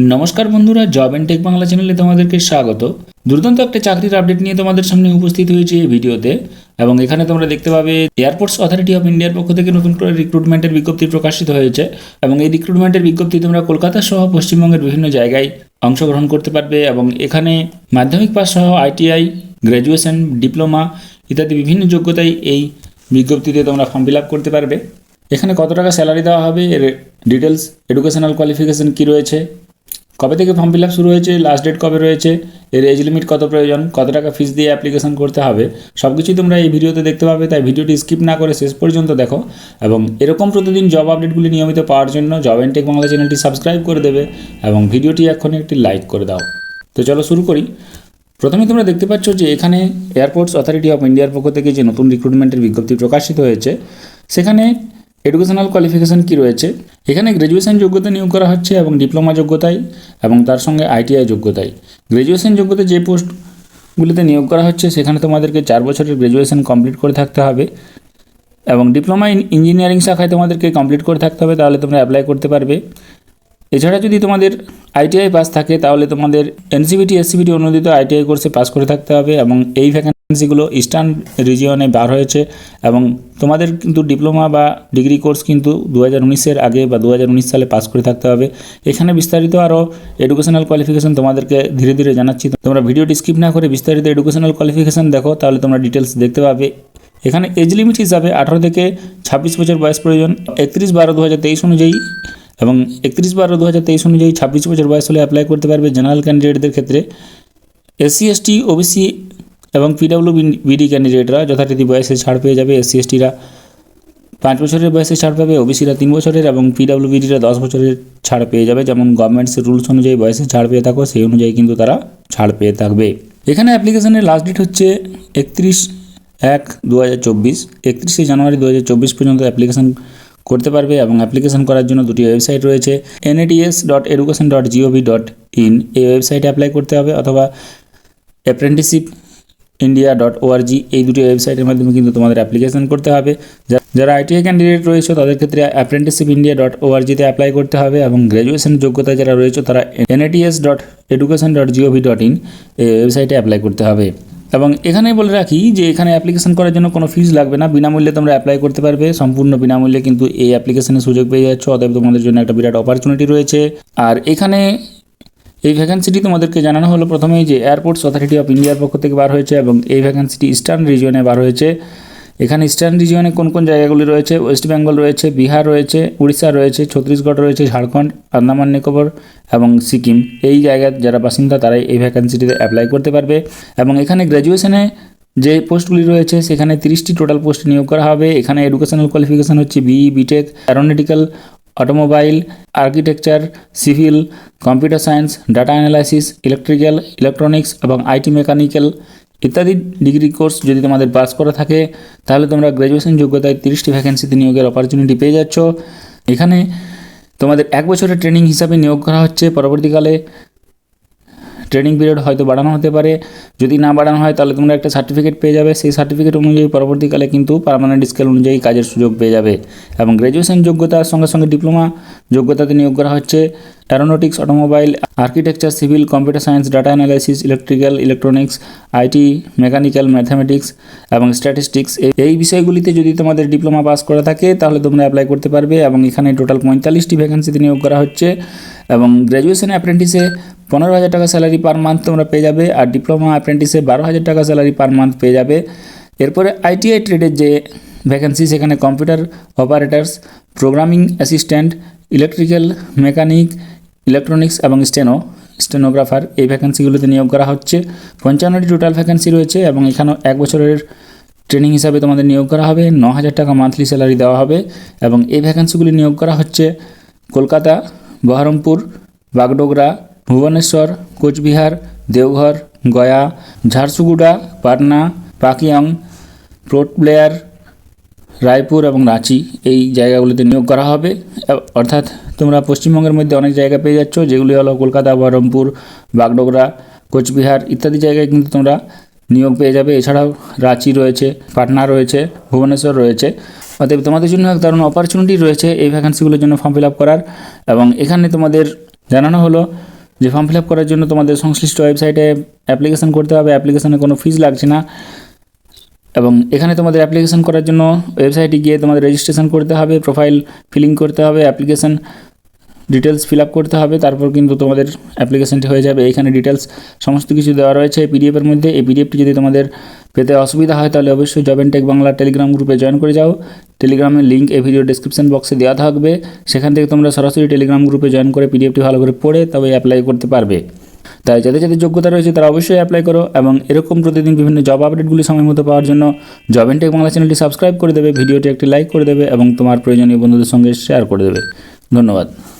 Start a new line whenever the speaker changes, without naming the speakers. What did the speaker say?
নমস্কার বন্ধুরা, job and take Bangla চ্যানেলে তোমাদেরকে স্বাগত। দুর্দান্ত একটা চাকরির আপডেট নিয়ে তোমাদের সামনে উপস্থিত হয়েছে এই ভিডিওতে। এবং এখানে তোমরা দেখতে পাবে এয়ারপোর্টস অথরিটি অফ ইন্ডিয়ার পক্ষ থেকে নতুন করে রিক্রুটমেন্টের বিজ্ঞপ্তি প্রকাশিত হয়েছে। এবং এই রিক্রুটমেন্টের বিজ্ঞপ্তি তোমরা কলকাতা সহ পশ্চিমবঙ্গের বিভিন্ন জায়গায় অংশগ্রহণ করতে পারবে। এবং এখানে মাধ্যমিক পাস সহ আইটিআই, গ্র্যাজুয়েশন, ডিপ্লোমা ইত্যাদি বিভিন্ন যোগ্যতায় এই বিজ্ঞপ্তিতে তোমরা ফর্ম ফিল আপ করতে পারবে। এখানে কত টাকা স্যালারি দেওয়া হবে, এর ডিটেলস, এডুকেশনাল কোয়ালিফিকেশন কী রয়েছে, কবে থেকে ফর্ম ফিল আপ শুরু হয়েছে, লাস্ট ডেট কবে রয়েছে, এর এজ লিমিট কত প্রয়োজন, কত টাকা ফিস দিয়ে অ্যাপ্লিকেশন করতে হবে, সব কিছুই তোমরা এই ভিডিওতে দেখতে পাবে। তাই ভিডিওটি স্কিপ না করে শেষ পর্যন্ত দেখো। এবং এরকম প্রতিদিন জব আপডেটগুলি নিয়মিত পাওয়ার জন্য জব এন্ড টেক বাংলা চ্যানেলটি সাবস্ক্রাইব করে দেবে এবং ভিডিওটি এখনই একটি লাইক করে দাও। তো চলো শুরু করি। প্রথমে তোমরা দেখতে পাচ্ছ যে এখানে এয়ারপোর্টস অথরিটি অফ ইন্ডিয়ার পক্ষ থেকে যে নতুন রিক্রুটমেন্টের বিজ্ঞপ্তি প্রকাশিত হয়েছে সেখানে এডুকেশনাল কোয়ালিফিকেশান কী রয়েছে। এখানে গ্র্যাজুয়েশন যোগ্যতা নিয়োগ করা হচ্ছে এবং ডিপ্লোমা যোগ্যতায় এবং তার সঙ্গে আইটিআই যোগ্যতায়। গ্র্যাজুয়েশন যোগ্যতায় যে পোস্টগুলিতে নিয়োগ করা হচ্ছে সেখানে তোমাদেরকে 4 বছরের গ্র্যাজুয়েশন কমপ্লিট করে থাকতে হবে এবং ডিপ্লোমা ইঞ্জিনিয়ারিং শাখায় তোমাদেরকে কমপ্লিট করে থাকতে হবে, তাহলে তোমরা অ্যাপ্লাই করতে পারবে। এছাড়া যদি তোমাদের আইটিআই পাস থাকে তাহলে তোমাদের এনসিভিটি এসসিভিটি অনুমোদিত আইটিআই কোর্সে পাস করে থাকতে হবে। এবং এই ভ্যাকেন্সিগুলো ইস্টার্ন রিজিয়নে বার হয়েছে এবং তোমাদের কিন্তু ডিপ্লোমা বা ডিগ্রি কোর্স কিন্তু 2019-এর আগে বা 2019 সালে পাস করে থাকতে হবে। এখানে বিস্তারিত আরও এডুকেশনাল কোয়ালিফিকেশান তোমাদেরকে ধীরে ধীরে জানাচ্ছি। তোমরা ভিডিওটি স্কিপ না করে বিস্তারিত এডুকেশনাল কোয়ালিফিকেশান দেখো, তাহলে তোমরা ডিটেলস দেখতে পাবে। এখানে এজ লিমিট হিসাবে 18 থেকে 26 বছর বয়স প্রয়োজন 31/12/2023 অনুযায়ী, এবং 31/12/2023 অনুযায়ী 26 বছর বয়স হলে অ্যাপ্লাই করতে পারবে জেনারেল ক্যান্ডিডেটদের ক্ষেত্রে। এসসি এসটি ওবিসি এবং পিডব্লিউবিডি ক্যান্ডিডেটরা যথারীতি বয়সে ছাড় পেয়ে যাবে। এসসি এসটিরা 5 বছরের বয়সে ছাড় পাবে, ওবিসিরা 3 বছরের এবং পিডব্লিউবিডিরা 10 বছরের ছাড় পেয়ে যাবে। যেমন গভর্নমেন্টসের রুলস অনুযায়ী বয়সে ছাড় পেয়ে থাকো সেই অনুযায়ী কিন্তু তারা ছাড় পেয়ে থাকবে। এখানে অ্যাপ্লিকেশনের লাস্ট ডেট হচ্ছে 31/1/2024, 31শে জানুয়ারি 2024 পর্যন্ত অ্যাপ্লিকেশন করতে পারবে। এবং অ্যাপ্লিকেশন করার জন্য দুটি ওয়েবসাইট রয়েছে, nats.education.gov.in এই ওয়েবসাইটে অ্যাপ্লাই করতে হবে, অথবা apprenticeshipindia.org এই দুটি ওয়েবসাইটের মাধ্যমে কিন্তু তোমাদের অ্যাপ্লিকেশন করতে হবে। যারা আইটিআই ক্যান্ডিডেট রয়েছে তাদের ক্ষেত্রে apprenticeshipindia.org-তে অ্যাপ্লাই করতে হবে। এবং গ্র্যাজুয়েশন যোগ্যতা যারা রয়েছে তারা nats.education.gov.in এই ওয়েবসাইটে অ্যাপ্লাই করতে হবে। এবং এখানে বলে রাখি যে এখানে অ্যাপ্লিকেশন করার জন্য কোনো ফিস লাগবে না, বিনামূল্যে তোমরা অ্যাপ্লাই করতে পারবে, সম্পূর্ণ বিনামূল্যে কিন্তু এই অ্যাপ্লিকেশনের সুযোগ পেয়ে যাচ্ছ। অতএব তোমাদের জন্য একটা বিরাট অপরচুনিটি রয়েছে। আর এখানে এই ভ্যাকেন্সিটি তোমাদেরকে জানানো হলো প্রথমেই যে এয়ারপোর্টস অথরিটি অফ ইন্ডিয়ার পক্ষ থেকে বার হয়েছে এবং এই ভ্যাকেন্সিটি ইস্টার্ন রিজিয়নে বার হয়েছে। এখানে ইস্টার্ন রিজিয়নে কোন কোন জায়গাগুলি রয়েছে, ওয়েস্ট বেঙ্গল রয়েছে, বিহার রয়েছে, উড়িষ্যা রয়েছে, ছত্তিশগড় রয়েছে, ঝাড়খণ্ড, আন্দামান নিকোবর এবং সিকিম এই জায়গার যারা বাসিন্দা তারাই এই ভ্যাকেন্সিটিতে অ্যাপ্লাই করতে পারবে। এবং এখানে গ্র্যাজুয়েশনে যে পোস্টগুলি রয়েছে সেখানে 30টি টোটাল পোস্ট নিয়োগ করা হবে। এখানে এডুকেশনাল কোয়ালিফিকেশান হচ্ছে BE, BTech, aeronautical, automobile, architecture, civil, computer science, data analysis, electrical, electronics এবং আইটি মেকানিক্যাল ইত্যাদি ডিগ্রি কোর্স যদি তোমাদের পাস করা থাকে তাহলে তোমরা গ্র্যাজুয়েশন যোগ্যতায় 30টি ভ্যাকেন্সিতে নিয়োগের অপরচুনিটি পেয়ে যাচ্ছ। এখানে তোমাদের 1 বছরের ট্রেনিং হিসাবে নিয়োগ করা হচ্ছে। পরবর্তীকালে ট্রেনিং পিরিয়ড হয়তো বাড়ানো হতে পারে, যদি না বাড়ানো হয় তাহলে তোমরা একটা সার্টিফিকেট পেয়ে যাবে। সেই সার্টিফিকেট অনুযায়ী পরবর্তীকালে কিন্তু পার্মানেন্ট স্কেল অনুযায়ী কাজের সুযোগ পেয়ে যাবে। এবং গ্র্যাজুয়েশন যোগ্যতার সঙ্গে সঙ্গে ডিপ্লোমা যোগ্যতাতে নিয়োগ করা হচ্ছে Aeronautics, automobile, architecture, civil, computer science, data analysis, electrical, electronics, IT, mechanical, mathematics এবং স্ট্যাটিস্টিক্স এই বিষয়গুলিতে যদি তোমাদের ডিপ্লোমা পাস করা থাকে তাহলে তোমরা অ্যাপ্লাই করতে পারবে। এবং এখানে টোটাল 45টি ভ্যাকেন্সিতে নিয়োগ করা হচ্ছে। এবং গ্র্যাজুয়েশন অ্যাপ্রেন্টিসে 15,000 টাকা স্যালারি পার মান্থ তোমরা পেয়ে যাবে, আর ডিপ্লোমা অ্যাপ্রেন্টিসে 12,000 টাকা স্যালারি পার মান্থ পেয়ে যাবে। এরপরে আইটিআই ট্রেডের যে ভ্যাকেন্সি সেখানে computer operators, programming assistant, electrical, mechanic, electronics এবং স্টেনোগ্রাফার এই ভ্যাকেন্সিগুলোতে নিয়োগ করা হচ্ছে। 55টি টোটাল ভ্যাকেন্সি রয়েছে এবং এখানেও 1 বছরের ট্রেনিং হিসাবে তোমাদের নিয়োগ করা হবে, 9,000 টাকা মান্থলি স্যালারি দেওয়া হবে। এবং এই ভ্যাকেন্সিগুলি নিয়োগ করা হচ্ছে কলকাতা, বহরমপুর, বাগডোগরা, ভুবনেশ্বর, কোচবিহার, দেওঘর, গয়া, ঝারসুগুড়া, পাটনা, পাকিয়ং, পোর্ট ব্লেয়ার, রায়পুর এবং রাঁচি এই জায়গাগুলিতে নিয়োগ করা হবে। অর্থাৎ তোমরা পশ্চিমবঙ্গের মধ্যে অনেক জায়গা পেয়ে যাচ্ছ, যেগুলি হলো কলকাতা, বহরমপুর, বাগডোগরা, কোচবিহার ইত্যাদি জায়গায় কিন্তু তোমরা নিয়োগ পেয়ে যাবে। এছাড়াও রাঁচি রয়েছে, পাটনা রয়েছে, ভুবনেশ্বর রয়েছে। অতএব তোমাদের জন্য এক দারুণ অপরচুনিটি রয়েছে এই ভ্যাকেন্সিগুলোর জন্য ফর্ম ফিল আপ করার। এবং এখানে তোমাদের জানানো হলো যে ফর্ম ফিল আপ করার জন্য তোমাদের সংশ্লিষ্ট ওয়েবসাইটে অ্যাপ্লিকেশন করতে হবে, অ্যাপ্লিকেশনে কোনো ফিজ লাগছে না। এবং এখানে তোমাদের অ্যাপ্লিকেশন করার জন্য ওয়েবসাইটে গিয়ে তোমাদের রেজিস্ট্রেশন করতে হবে, প্রোফাইল ফিলিং করতে হবে, অ্যাপ্লিকেশন ডিটেলস ফিল আপ করতে হবে, তারপর কিন্তু তোমাদের অ্যাপ্লিকেশনটি হয়ে যাবে। এইখানে ডিটেলস সমস্ত কিছু দেওয়া রয়েছে পিডিএফের মধ্যে। এই পিডিএফটি যদি তোমাদের পেতে অসুবিধা হয় তাহলে অবশ্যই job and tech Bangla telegram গ্রুপে জয়েন করে যাও। টেলিগ্রামের লিঙ্ক এই ভিডিও ডেসক্রিপশন বক্সে দেওয়া থাকবে, সেখান থেকে তোমরা সরাসরি টেলিগ্রাম গ্রুপে জয়েন করে পিডিএফটি ভালো করে পড়ে তবে অ্যাপ্লাই করতে পারবে। তাই যাদের যাদের যোগ্যতা রয়েছে তারা অবশ্যই অ্যাপ্লাই করো এবং এরকম প্রতিদিন বিভিন্ন জব আপডেটগুলি সময় মতো পাওয়ার জন্য জব অ্যান্ড টেক বাংলা চ্যানেলটি সাবস্ক্রাইব করে দেবে, ভিডিওটি একটি লাইক করে দেবে এবং তোমার প্রয়োজনীয় বন্ধুদের সঙ্গে শেয়ার করে দেবে। ধন্যবাদ।